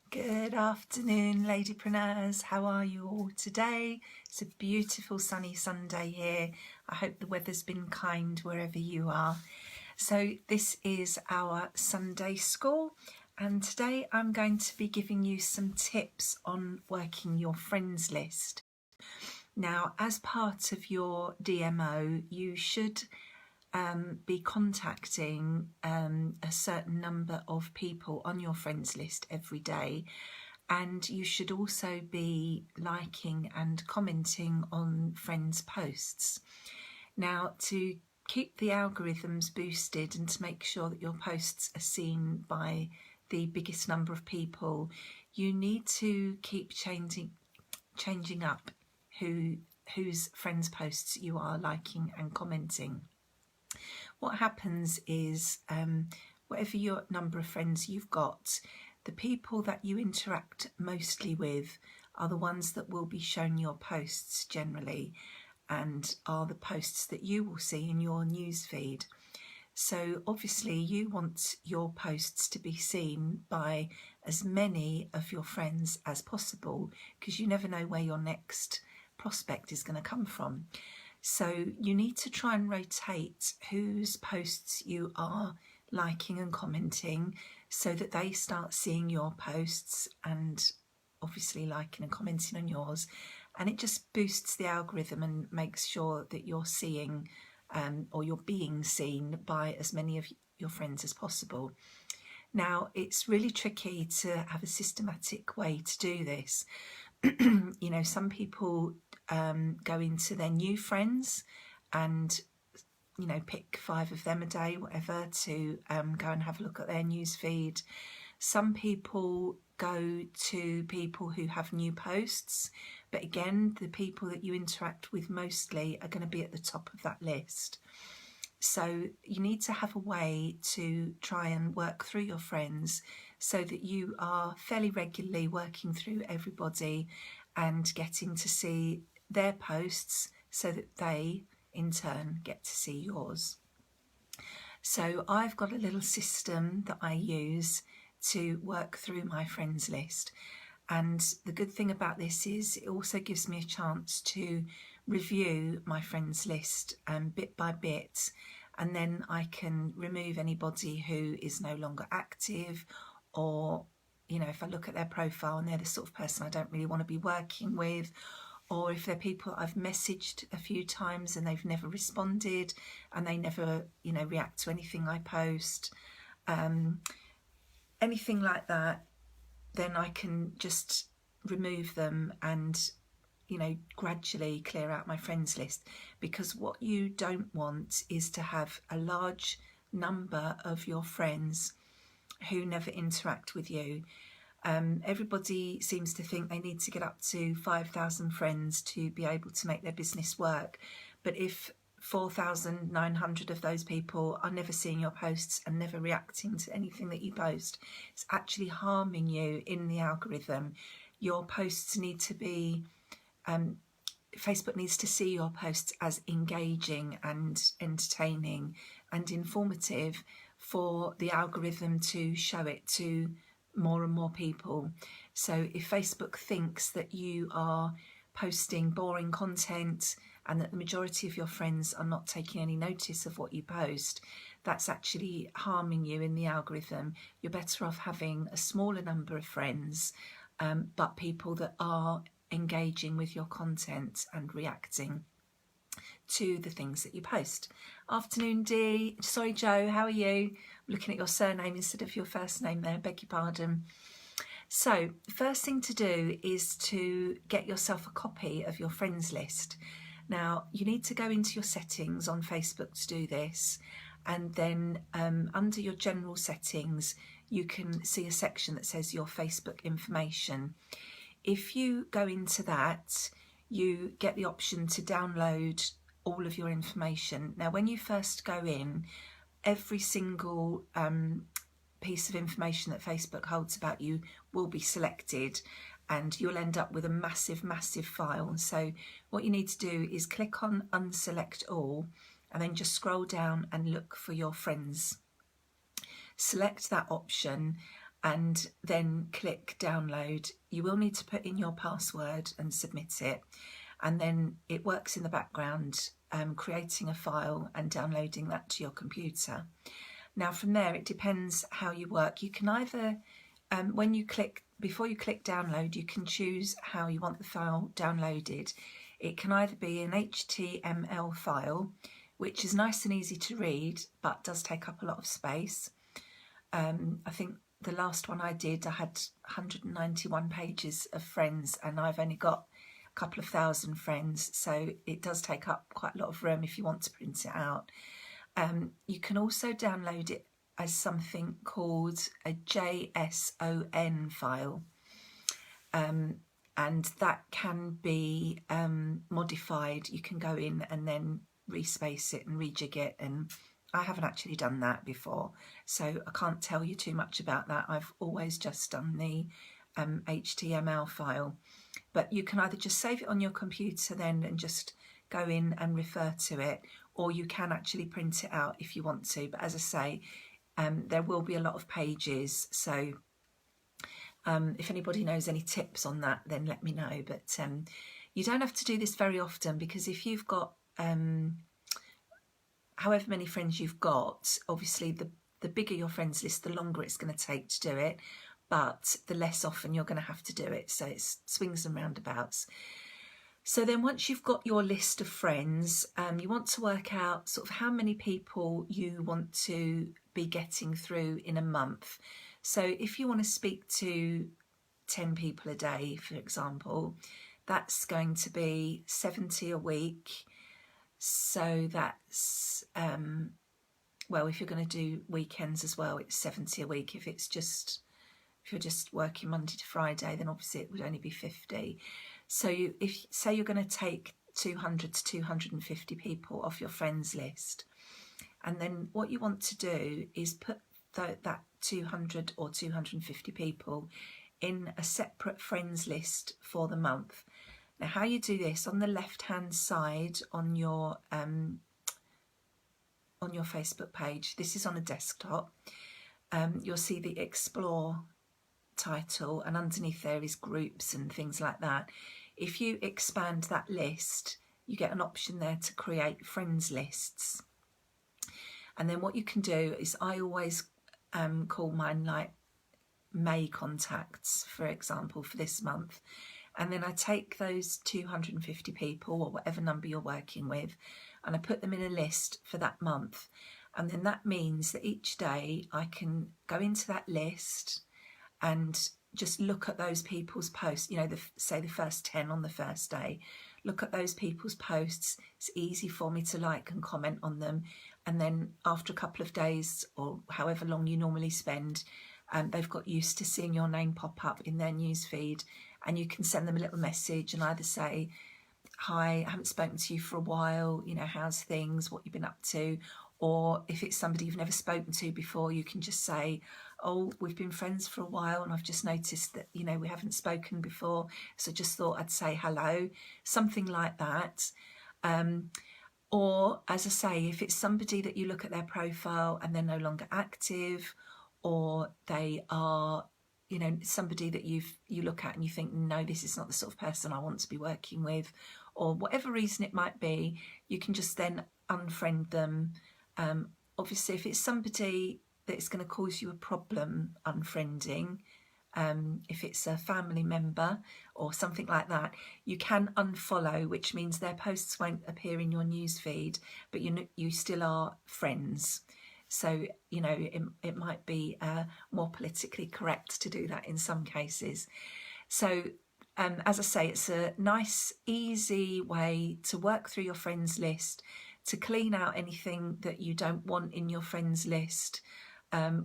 Good afternoon, Ladypreneurs. How are you all today? It's a beautiful sunny Sunday here. I hope the weather's been kind wherever you are. So this is our Sunday school, and today I'm going to be giving you some tips on working your friends list. Now, as part of your DMO, you should be contacting a certain number of people on your friends list every day, and you should also be liking and commenting on friends' posts. Now, to keep the algorithms boosted and to make sure that your posts are seen by the biggest number of people, you need to keep changing up whose friends' posts you are liking and commenting. What happens is, whatever your number of friends you've got, the people that you interact mostly with are the ones that will be shown your posts generally, and are the posts that you will see in your news feed. So obviously you want your posts to be seen by as many of your friends as possible, because you never know where your next prospect is going to come from. So you need to try and rotate whose posts you are liking and commenting, so that they start seeing your posts and obviously liking and commenting on yours, and it just boosts the algorithm and makes sure that you're seeing or you're being seen by as many of your friends as possible. Now, it's really tricky to have a systematic way to do this. You know, some people go into their new friends and, you know, pick 5 of them a day, whatever, to go and have a look at their news feed. Some people go to people who have new posts, but again, the people that you interact with mostly are going to be at the top of that list. So you need to have a way to try and work through your friends so that you are fairly regularly working through everybody and getting to see their posts, so that they in turn get to see yours. So I've got a little system that I use to work through my friends list, and the good thing about this is it also gives me a chance to review my friends list bit by bit, and then I can remove anybody who is no longer active, or, you know, if I look at their profile and they're the sort of person I don't really want to be working with, or if they're people I've messaged a few times and they've never responded and they never, you know, react to anything I post, anything like that, then I can just remove them and, you know, gradually clear out my friends list. Because what you don't want is to have a large number of your friends who never interact with you. Everybody seems to think they need to get up to 5,000 friends to be able to make their business work. But if 4,900 of those people are never seeing your posts and never reacting to anything that you post, it's actually harming you in the algorithm. Your posts need to be, Facebook needs to see your posts as engaging and entertaining and informative for the algorithm to show it to more and more people. So if Facebook thinks that you are posting boring content and that the majority of your friends are not taking any notice of what you post, that's actually harming you in the algorithm. You're better off having a smaller number of friends, but people that are engaging with your content and reacting to the things that you post. Afternoon, Dee. Sorry, Joe, how are you? I'm looking at your surname instead of your first name there, beg your pardon. So the first thing to do is to get yourself a copy of your friends list. Now, you need to go into your settings on Facebook to do this, and then under your general settings you can see a section that says your Facebook information. If you go into that, you get the option to download all of your information. Now, when you first go in, every single piece of information that Facebook holds about you will be selected, and you'll end up with a massive file. So what you need to do is click on unselect all, and then just scroll down and look for your friends. Select that option, and then click download. You will need to put in your password and submit it, and then it works in the background, creating a file and downloading that to your computer. Now from there, it depends how you work. You can either, before you click download, you can choose how you want the file downloaded. It can either be an HTML file, which is nice and easy to read, but does take up a lot of space. I think the last one I did, I had 191 pages of friends, and I've only got a couple of thousand friends, so it does take up quite a lot of room if you want to print it out. You can also download it as something called a JSON file, and that can be modified. You can go in and then respace it and rejig it, and I haven't actually done that before, so I can't tell you too much about that. I've always just done the HTML file, but you can either just save it on your computer then and just go in and refer to it, or you can actually print it out if you want to. But as I say, there will be a lot of pages, so if anybody knows any tips on that, then let me know. But you don't have to do this very often, because if you've got however many friends you've got, obviously the bigger your friends list, the longer it's going to take to do it, but the less often you're going to have to do it. So it's swings and roundabouts. So then once you've got your list of friends, you want to work out sort of how many people you want to be getting through in a month. So if you want to speak to 10 people a day, for example, that's going to be 70 a week. So that's, well, if you're going to do weekends as well, it's 70 a week. If you're just working Monday to Friday, then obviously it would only be 50. So if say you're going to take 200 to 250 people off your friends list, and then what you want to do is put that 200 or 250 people in a separate friends list for the month. Now, how you do this, on the left-hand side on your Facebook page, this is on a desktop, you'll see the Explore title, and underneath there is groups and things like that. If you expand that list, you get an option there to create friends lists. And then what you can do is, I always call mine like May contacts, for example, for this month. And then I take those 250 people, or whatever number you're working with, and I put them in a list for that month. And then that means that each day I can go into that list and just look at those people's posts, you know, say the first 10 on the first day, look at those people's posts. It's easy for me to like and comment on them. And then after a couple of days, or however long you normally spend, they've got used to seeing your name pop up in their newsfeed, and you can send them a little message and either say, hi, I haven't spoken to you for a while, you know, how's things, what you've been up to? Or if it's somebody you've never spoken to before, you can just say, oh, we've been friends for a while and I've just noticed that, you know, we haven't spoken before, so just thought I'd say hello, something like that. Or, as I say, if it's somebody that you look at their profile and they're no longer active, or they are, you know, somebody that you look at and you think, no, this is not the sort of person I want to be working with, or whatever reason it might be, you can just then unfriend them. Obviously, if it's somebody that's going to cause you a problem unfriending, if it's a family member or something like that, you can unfollow, which means their posts won't appear in your newsfeed, but you still are friends. So, you know, it might be more politically correct to do that in some cases. So, as I say, it's a nice, easy way to work through your friends list, to clean out anything that you don't want in your friends list,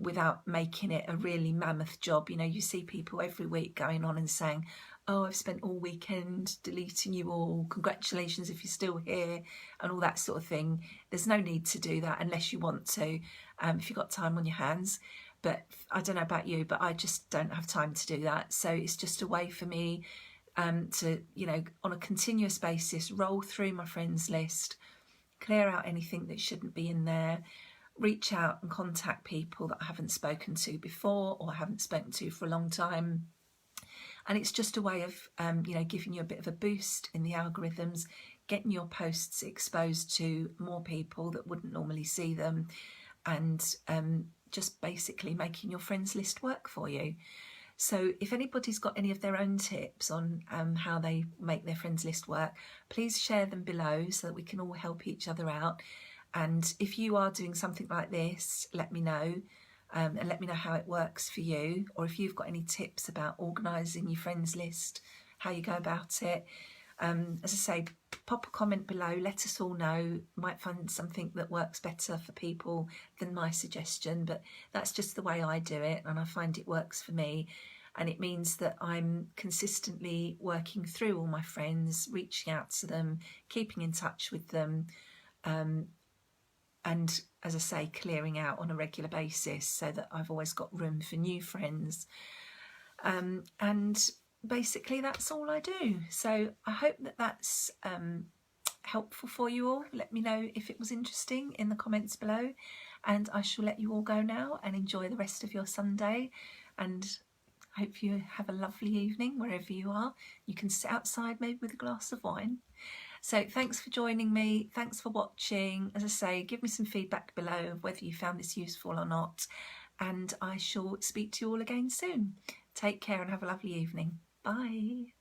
without making it a really mammoth job. You know, you see people every week going on and saying, oh, I've spent all weekend deleting you all, congratulations if you're still here, and all that sort of thing. There's no need to do that unless you want to, if you've got time on your hands. But I don't know about you, but I just don't have time to do that. So it's just a way for me to, you know, on a continuous basis, roll through my friends list, clear out anything that shouldn't be in there, reach out and contact people that I haven't spoken to before or haven't spoken to for a long time. And it's just a way of, giving you a bit of a boost in the algorithms, getting your posts exposed to more people that wouldn't normally see them, and just basically making your friends list work for you. So if anybody's got any of their own tips on how they make their friends list work, please share them below so that we can all help each other out. And if you are doing something like this, let me know. And let me know how it works for you, or if you've got any tips about organising your friends list, how you go about it. As I say, pop a comment below, let us all know. Might find something that works better for people than my suggestion, but that's just the way I do it, and I find it works for me. And it means that I'm consistently working through all my friends, reaching out to them, keeping in touch with them, and as I say, clearing out on a regular basis so that I've always got room for new friends. And basically that's all I do. So I hope that that's helpful for you all. Let me know if it was interesting in the comments below, and I shall let you all go now and enjoy the rest of your Sunday, and hope you have a lovely evening wherever you are. You can sit outside maybe with a glass of wine. So thanks for joining me. Thanks for watching. As I say, give me some feedback below of whether you found this useful or not. And I shall speak to you all again soon. Take care and have a lovely evening. Bye.